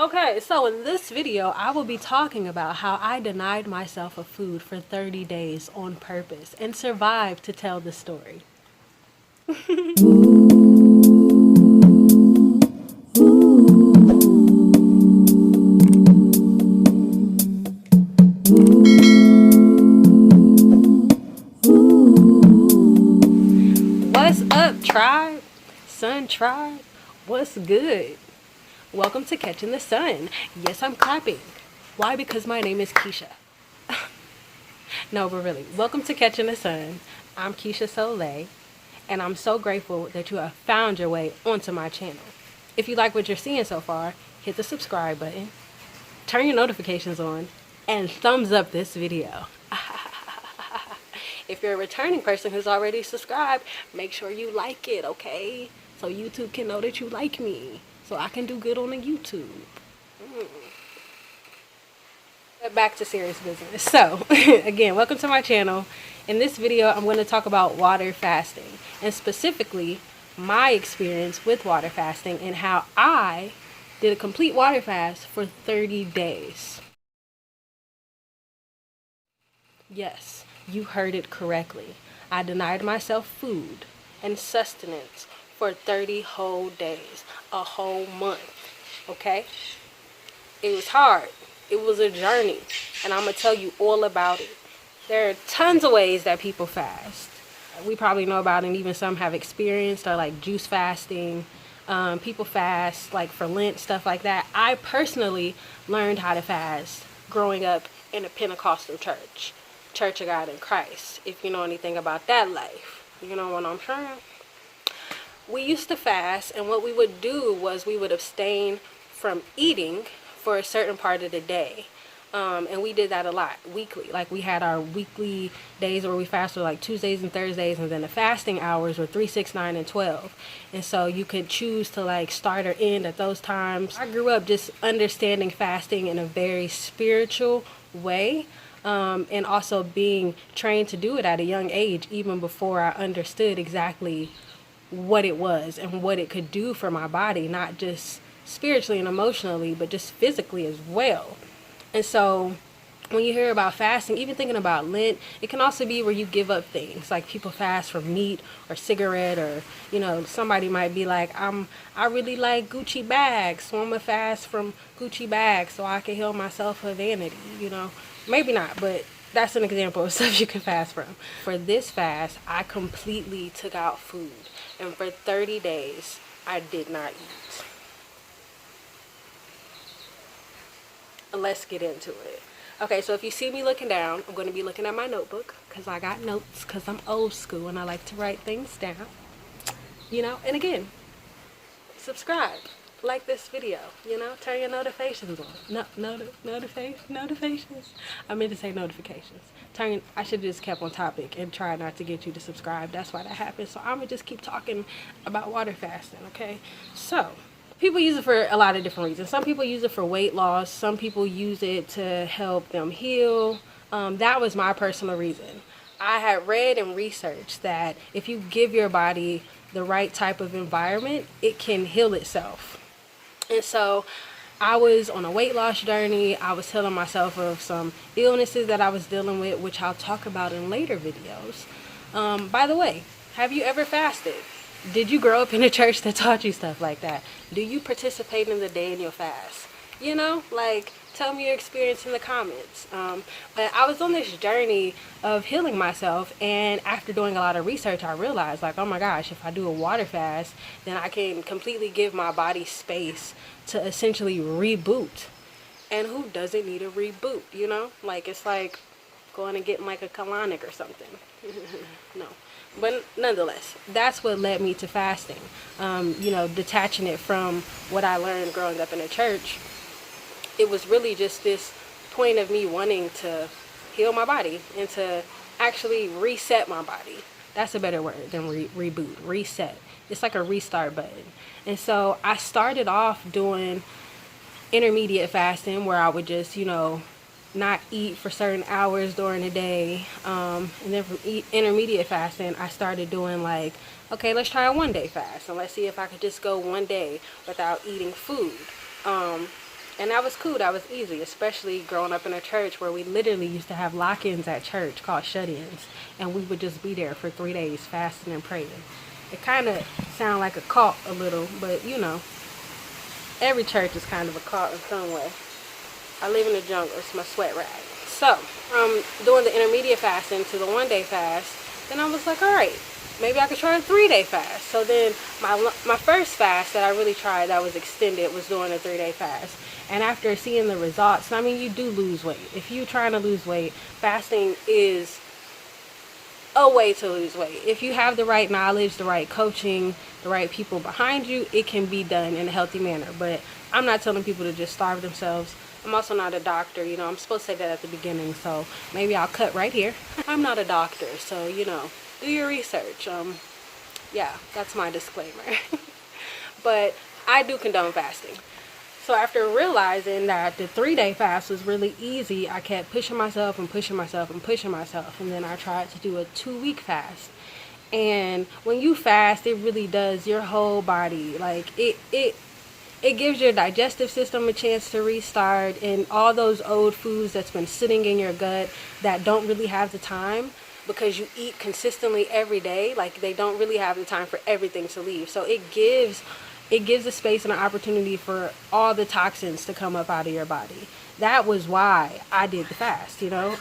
Okay, so in this video, I will be talking about how I denied myself of food for 30 days on purpose and survived to tell the story. What's up, tribe? Sun tribe? What's good? Welcome to Catching the Sun. Yes, I'm clapping. Why? Because my name is Keisha. No, but really, welcome to Catching the Sun. I'm Keisha Soleil, and I'm so grateful that you have found your way onto my channel. If you like what you're seeing so far, hit the subscribe button, turn your notifications on, and thumbs up this video. If you're a returning person who's already subscribed, make sure you like it, okay? So YouTube can know that you like me, so I can do good on the YouTube. But back to serious business. So, again, welcome to my channel. In this video, I'm going to talk about water fasting, and specifically my experience with water fasting and how I did a complete water fast for 30 days. Yes, you heard it correctly. I denied myself food and sustenance for 30 whole days, a whole month, okay? It was hard. It was a journey, and I'm going to tell you all about it. There are tons of ways that people fast. We probably know about it, and even some have experienced, or like juice fasting. People fast like for Lent, stuff like that. I personally learned how to fast growing up in a Pentecostal church. Church of God in Christ, if you know anything about that life. You know what I'm saying? We used to fast, and what we would do was we would abstain from eating for a certain part of the day. And we did that a lot, weekly. Like, we had our weekly days where we fasted, like Tuesdays and Thursdays, and then the fasting hours were 3, 6, 9, and 12. And so you could choose to like start or end at those times. I grew up just understanding fasting in a very spiritual way. And also being trained to do it at a young age, even before I understood exactly what it was and what it could do for my body, not just spiritually and emotionally, but just physically as well. And so when you hear about fasting, even thinking about Lent, it can also be where you give up things. Like, people fast from meat or cigarette, or, you know, somebody might be like, I really like Gucci bags, so I'm gonna fast from Gucci bags so I can heal myself of vanity, you know. Maybe not, but that's an example of stuff you can fast from. For this fast, I completely took out food, and for 30 days, I did not eat. Let's get into it. Okay, so if you see me looking down, I'm going to be looking at my notebook, because I got notes, because I'm old school and I like to write things down. You know, and again, subscribe. Like this video, you know, turn your notifications on. Notifications. I meant to say notifications. I should have just kept on topic and try not to get you to subscribe. That's why that happens. So I'm gonna just keep talking about water fasting, okay? So people use it for a lot of different reasons. Some people use it for weight loss. Some people use it to help them heal. That was my personal reason. I had read and researched that if you give your body the right type of environment, it can heal itself. And so I was on a weight loss journey. I was healing myself of some illnesses that I was dealing with, which I'll talk about in later videos. By the way, have you ever fasted? Did you grow up in a church that taught you stuff like that? Do you participate in the Daniel fast? You know, like, tell me your experience in the comments. But I was on this journey of healing myself, and after doing a lot of research, I realized, like, oh my gosh, if I do a water fast, then I can completely give my body space to essentially reboot. And who doesn't need a reboot, you know? Like, it's like going and getting like a colonic or something. No. But nonetheless, that's what led me to fasting. You know, detaching it from what I learned growing up in a church. It was really just this point of me wanting to heal my body and to actually reset my body. That's a better word than reboot. Reset. It's like a restart button. And so I started off doing intermediate fasting, where I would just, you know, not eat for certain hours during the day. And then from intermediate fasting, I started doing like, okay, let's try a 1-day fast, and let's see if I could just go 1 day without eating food. And that was cool, that was easy, especially growing up in a church where we literally used to have lock-ins at church called shut-ins, and we would just be there for 3 days fasting and praying. It kind of sound like a cult a little, but you know, every church is kind of a cult in some way. I live in the jungle, it's my sweat rag. So, doing the intermediate fasting to the 1-day fast, then I was like, all right, maybe I could try a 3-day fast. So then my first fast that I really tried that was extended was doing a 3-day fast. And after seeing the results, I mean, you do lose weight. If you're trying to lose weight, fasting is a way to lose weight. If you have the right knowledge, the right coaching, the right people behind you, it can be done in a healthy manner. But I'm not telling people to just starve themselves. I'm also not a doctor, you know, I'm supposed to say that at the beginning, so maybe I'll cut right here. I'm not a doctor, so, you know, do your research. Yeah, that's my disclaimer. But I do condone fasting. So after realizing that the 3-day fast was really easy, I kept pushing myself and pushing myself and pushing myself. And then I tried to do a 2-week fast. And when you fast, it really does your whole body, like, it gives your digestive system a chance to restart, and all those old foods that's been sitting in your gut that don't really have the time because you eat consistently every day, like they don't really have the time for everything to leave. So it gives a space and an opportunity for all the toxins to come up out of your body. That was why I did the fast, you know,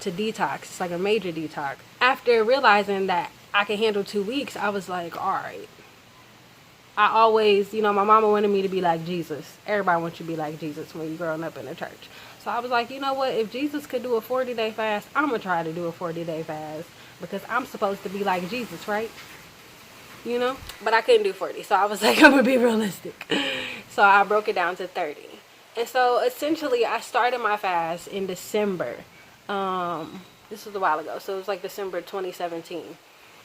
to detox. It's like a major detox. After realizing that I could handle 2 weeks, I was like, all right. I always, you know, my mama wanted me to be like Jesus. Everybody wants you to be like Jesus when you're growing up in the church. So I was like, you know what? If Jesus could do a 40-day fast, I'm going to try to do a 40-day fast because I'm supposed to be like Jesus, right? You know? But I couldn't do 40. So I was like, I'm going to be realistic. So I broke it down to 30. And so essentially I started my fast in December. This was a while ago. So it was like December 2017.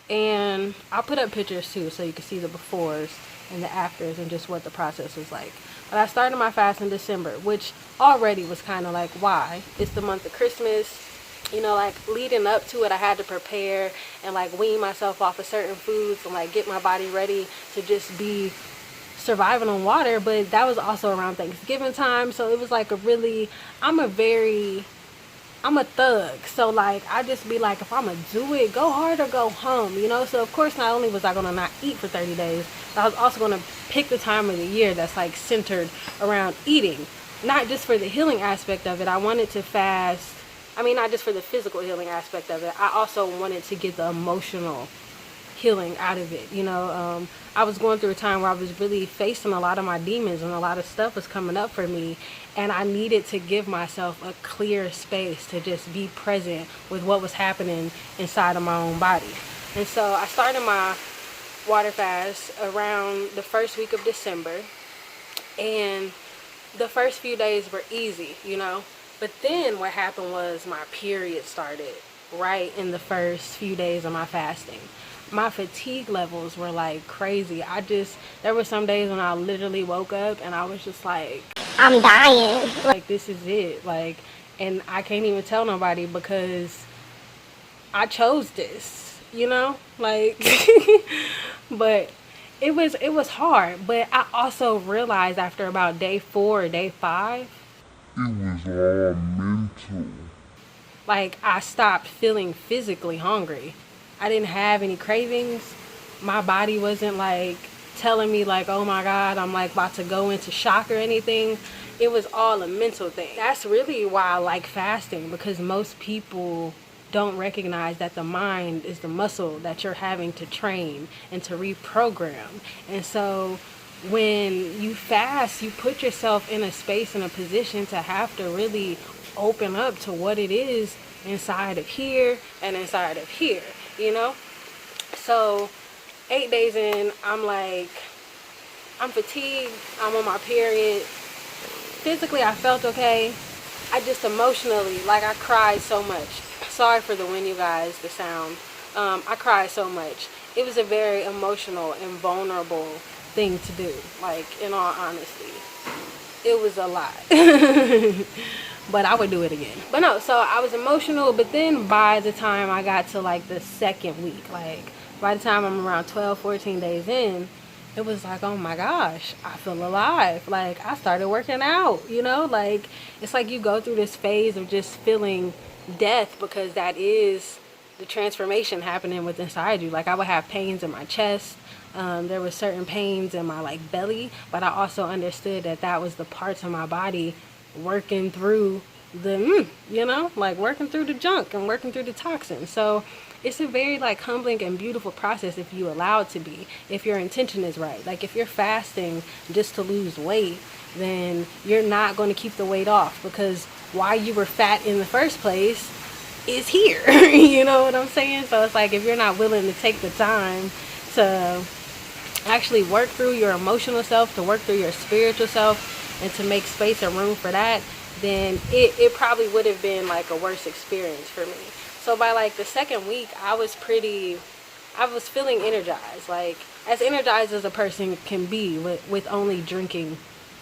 And I'll put up pictures too so you can see the befores and the afters and just what the process was like. But I started my fast in December, which already was kind of like, why? It's the month of Christmas. You know, like leading up to it, I had to prepare and like wean myself off of certain foods and like get my body ready to just be surviving on water. But that was also around Thanksgiving time. So it was like I'm a thug. So like I just be like, if I'm gonna do it, go hard or go home, you know. So of course not only was I gonna not eat for 30 days, but I was also gonna pick the time of the year that's like centered around eating, not just for the healing aspect of it. I wanted to fast, I mean, not just for the physical healing aspect of it, I also wanted to get the emotional healing out of it, you know. I was going through a time where I was really facing a lot of my demons and a lot of stuff was coming up for me, and I needed to give myself a clear space to just be present with what was happening inside of my own body. And so I started my water fast around the first week of December, and the first few days were easy, you know. But then what happened was my period started right in the first few days of my fasting. My fatigue levels were like crazy. There were some days when I literally woke up and I was just like, I'm dying. Like, this is it. Like, and I can't even tell nobody because I chose this, you know? Like, but it was hard. But I also realized after about day 4, day 5, it was all mental. Like, I stopped feeling physically hungry. I didn't have any cravings. My body wasn't like telling me like, oh my God, I'm like about to go into shock or anything. It was all a mental thing. That's really why I like fasting, because most people don't recognize that the mind is the muscle that you're having to train and to reprogram. And so when you fast, you put yourself in a space, in a position to have to really open up to what it is inside of here and inside of here, you know. So 8 days in, I'm like, I'm fatigued, I'm on my period. Physically I felt okay. I just emotionally, like, I cried so much. Sorry for the wind, you guys, the sound. I cried so much. It was a very emotional and vulnerable thing to do, like, in all honesty. It was a lot. But I would do it again. But no, so I was emotional, but then by the time I got to like the second week, like by the time I'm around 12, 14 days in, it was like, oh my gosh, I feel alive. Like, I started working out, you know, like, it's like you go through this phase of just feeling death, because that is the transformation happening within inside you. Like, I would have pains in my chest. There was certain pains in my like belly, but I also understood that that was the parts of my body working through the, you know, like working through the junk and working through the toxins. So it's a very like humbling and beautiful process if you allow it to be, if your intention is right. Like, if you're fasting just to lose weight, then you're not going to keep the weight off, because why you were fat in the first place is here. You know what I'm saying? So it's like, if you're not willing to take the time to actually work through your emotional self, to work through your spiritual self, and to make space and room for that, then it probably would have been like a worse experience for me. So by like the second week, I was feeling energized, like as energized as a person can be with only drinking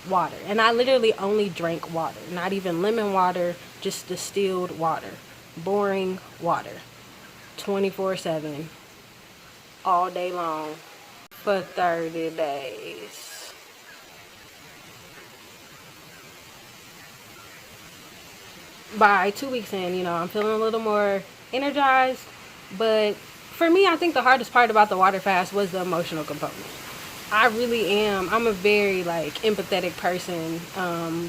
water. And I literally only drank water, not even lemon water, just distilled water, boring water, 24/7, all day long, for 30 days. By 2 weeks in, you know, I'm feeling a little more energized. But for me, I think the hardest part about the water fast was the emotional component. I really am. I'm a very like empathetic person,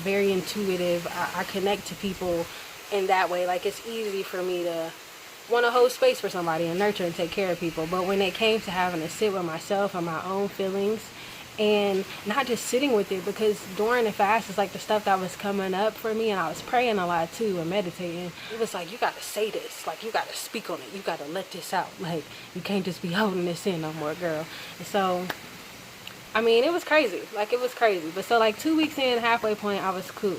very intuitive. I connect to people in that way. Like, it's easy for me to want to hold space for somebody and nurture and take care of people. But when it came to having to sit with myself and my own feelings, and not just sitting with it, because during the fast, it's like the stuff that was coming up for me, and I was praying a lot too and meditating. It was like, you got to say this, like, you got to speak on it, you got to let this out, like, you can't just be holding this in no more, girl. And so, I mean, it was crazy. Like, it was crazy. But so like 2 weeks in, halfway point, I was cool.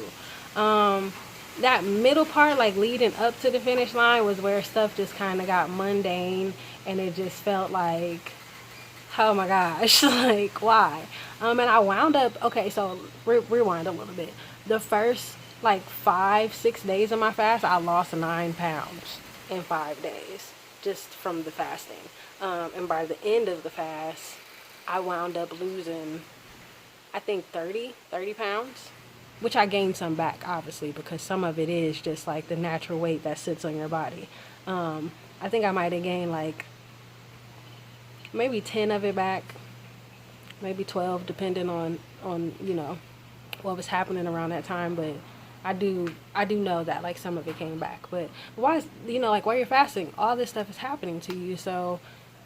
That middle part, like leading up to the finish line, was where stuff just kind of got mundane, and it just felt like, oh my gosh, like, why? And I wound up, okay, so rewind a little bit. The first like 5-6 days of my fast, I lost 9 pounds in 5 days just from the fasting. And by the end of the fast, I wound up losing, I think 30 pounds, which I gained some back, obviously, because some of it is just like the natural weight that sits on your body. I think I might have gained like maybe 10 of it back, maybe 12, depending on you know what was happening around that time. But I do know that like some of it came back. But why is, you know, like, while you're fasting, all this stuff is happening to you, so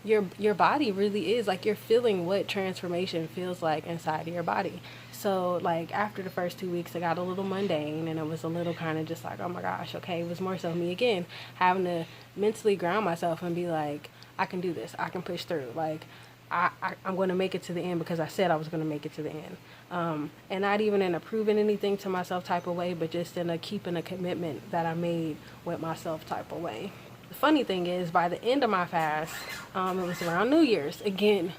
your body really is like, you're feeling what transformation feels like inside of your body. So like after the first 2 weeks, it got a little mundane, and it was a little kind of just like, oh my gosh, okay. It was more so me again having to mentally ground myself and be like, I can do this, I can push through, like I'm going to make it to the end, because I said I was going to make it to the end. And not even in a proving anything to myself type of way, but just in a keeping a commitment that I made with myself type of way. The funny thing is, by the end of my fast, it was around New Year's. Again,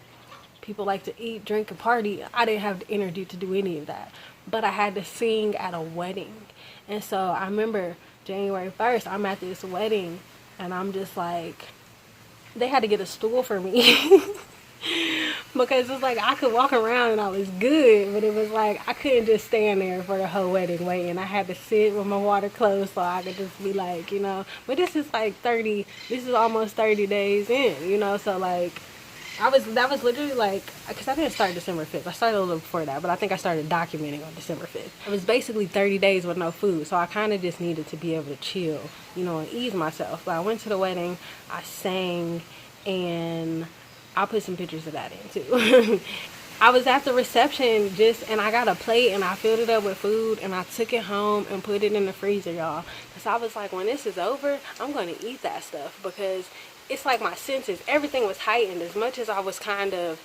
people like to eat, drink, and party. I didn't have the energy to do any of that, but I had to sing at a wedding. And so I remember January 1st, I'm at this wedding, and I'm just like, they had to get a stool for me. Because it's like, I could walk around and I was good, but it was like, I couldn't just stand there for the whole wedding waiting. I had to sit with my water closed so I could just be like, you know. But this is like this is almost 30 days in, you know. So like, that was literally like, because I didn't start December 5th. I started a little before that, but I think I started documenting on December 5th. It was basically 30 days with no food, so I kind of just needed to be able to chill, you know, and ease myself. But I went to the wedding, I sang, and I'll put some pictures of that in too. I was at the reception and I got a plate, and I filled it up with food, and I took it home and put it in the freezer, y'all. Because I was like, when this is over, I'm going to eat that stuff, because it's like my senses, everything was heightened. As much as I was kind of,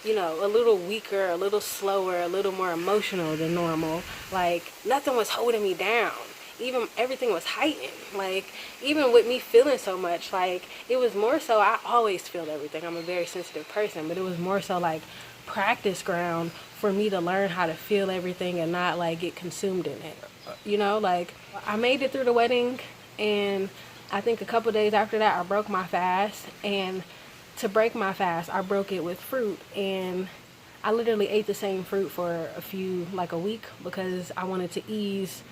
you know, a little weaker, a little slower, a little more emotional than normal, like nothing was holding me down. Even everything was heightened. Like, even with me feeling so much, like, it was more so, I always feel everything. I'm a very sensitive person, but it was more so like practice ground for me to learn how to feel everything and not like get consumed in it. You know, like, I made it through the wedding, and I think a couple days after that, I broke my fast. And to break my fast, I broke it with fruit. And I literally ate the same fruit for like a week, because I wanted to ease,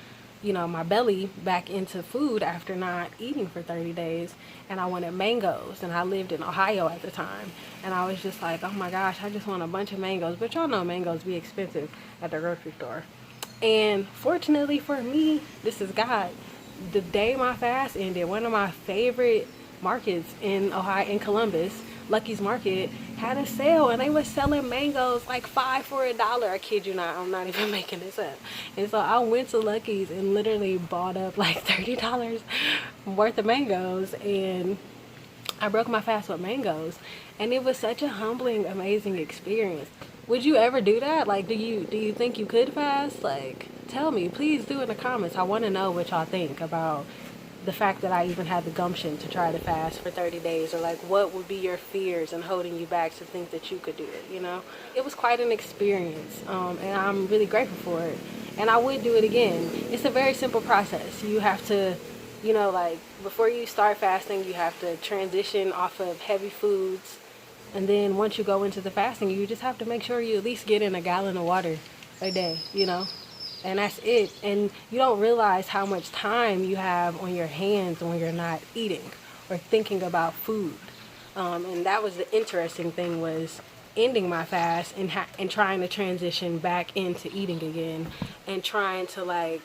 my belly back into food after not eating for 30 days. And I wanted mangoes, and I lived in Ohio at the time. And I was just like, oh my gosh, I just want a bunch of mangoes. But y'all know mangoes be expensive at the grocery store. And fortunately for me, this is God. The day my fast ended, one of my favorite markets in Ohio, in Columbus, Lucky's Market, had a sale, and they were selling mangoes like 5 for $1. I kid you not, I'm not even making this up. And so I went to Lucky's and literally bought up like $30 worth of mangoes, and I broke my fast with mangoes, and it was such a humbling, amazing experience. Would you ever do that? Like, do you think you could fast? Like, tell me, please do in the comments. I want to know what y'all think about the fact that I even had the gumption to try to fast for 30 days, or like, what would be your fears and holding you back to think that you could do it, It was quite an experience, and I'm really grateful for it, and I would do it again. It's a very simple process. You have to, like, before you start fasting, you have to transition off of heavy foods, and then once you go into the fasting, you just have to make sure you at least get in a gallon of water a day, and that's it. And you don't realize how much time you have on your hands when you're not eating or thinking about food. And that was the interesting thing, was ending my fast and trying to transition back into eating again, and trying to I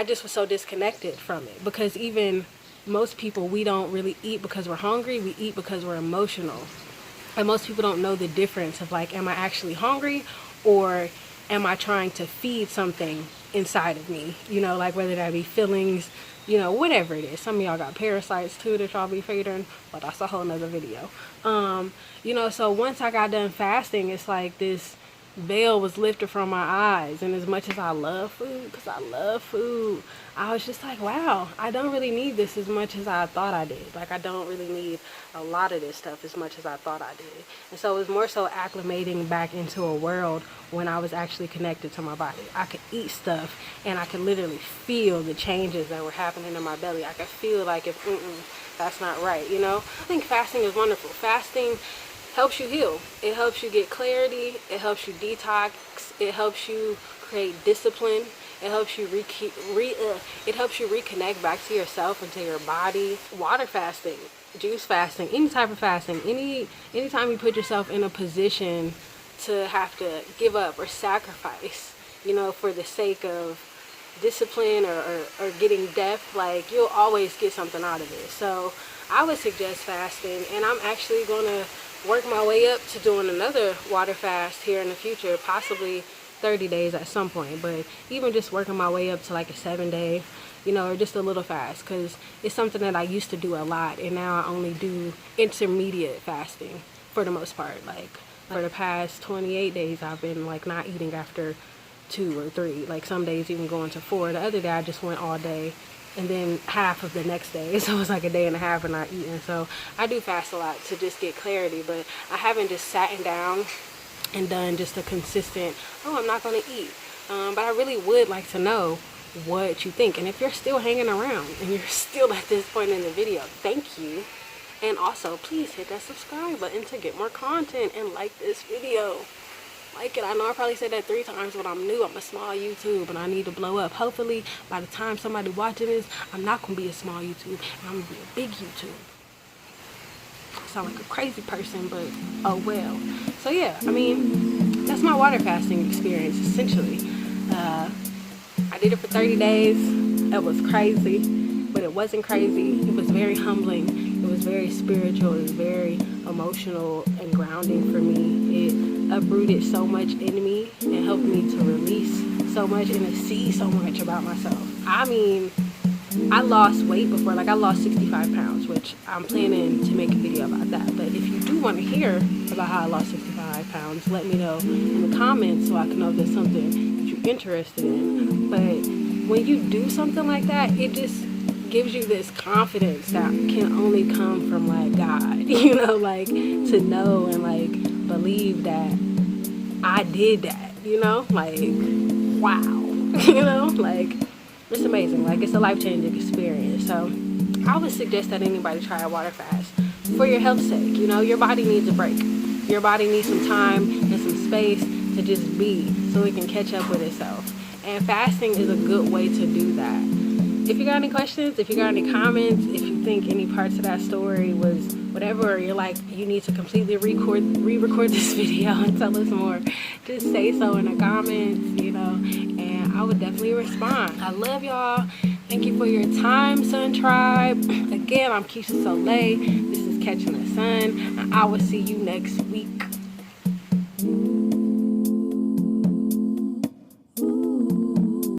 just was so disconnected from it, because even most people, we don't really eat because we're hungry. We eat because we're emotional. And most people don't know the difference of am I actually hungry, or am I trying to feed something inside of me? Whether that be feelings, whatever it is. Some of y'all got parasites too that y'all be feeding, but that's a whole nother video. So once I got done fasting, it's like this veil was lifted from my eyes. And as much as I love food, because I love food, I was just like, wow, I don't really need this as much as I thought I did. I don't really need a lot of this stuff as much as I thought I did. And so it was more so acclimating back into a world when I was actually connected to my body. I could eat stuff, and I could literally feel the changes that were happening in my belly. I could feel if that's not right, I think fasting is wonderful. Fasting helps you heal. It helps you get clarity. It helps you detox. It helps you create discipline. It helps you it helps you reconnect back to yourself and to your body. Water fasting, juice fasting, any type of fasting, anytime you put yourself in a position to have to give up or sacrifice, for the sake of discipline or getting depth, you'll always get something out of it. So I would suggest fasting, and I'm actually going to work my way up to doing another water fast here in the future, possibly 30 days at some point, but even just working my way up to a 7-day, or just a little fast, because it's something that I used to do a lot, and now I only do intermediate fasting for the most part. For the past 28 days, I've been not eating after 2 or 3, some days even going to 4. The other day I just went all day, and then half of the next day, so it's a day and a half of not eating. So I do fast a lot to just get clarity, but I haven't just sat down and done just a consistent, I'm not going to eat. But I really would like to know what you think. And if you're still hanging around and you're still at this point in the video, thank you. And also, please hit that subscribe button to get more content, and like this video. Like it. I know I probably said that 3 times, but I'm new. I'm a small YouTube, and I need to blow up. Hopefully, by the time somebody watching this, I'm not going to be a small YouTube. I'm going to be a big YouTube. I sound like a crazy person, but oh well. So yeah, that's my water fasting experience, essentially. I did it for 30 days. It was crazy, but it wasn't crazy. It was very humbling. It was very spiritual. It was very emotional and grounding for me. It uprooted so much in me and helped me to release so much and to see so much about myself. I lost weight before. I lost 65 pounds, which I'm planning to make a video about that. But if you do want to hear about how I lost 65 pounds, let me know in the comments so I can know if there's something that you're interested in. But when you do something like that, it just gives you this confidence that can only come from God, to know and believe that I did that, wow, it's amazing. It's a life-changing experience. So I would suggest that anybody try a water fast for your health's sake. Your body needs a break. Your body needs some time and space to just be, so it can catch up with itself. And fasting is a good way to do that. If you got any questions, if you got any comments, if you think any parts of that story was whatever, or you're like, you need to completely re-record this video and tell us more, just say so in the comments, you know, and I would definitely respond. I love y'all. Thank you for your time, Sun Tribe. Again, I'm Keisha Soleil. This is Catching the Sun, and I will see you next week.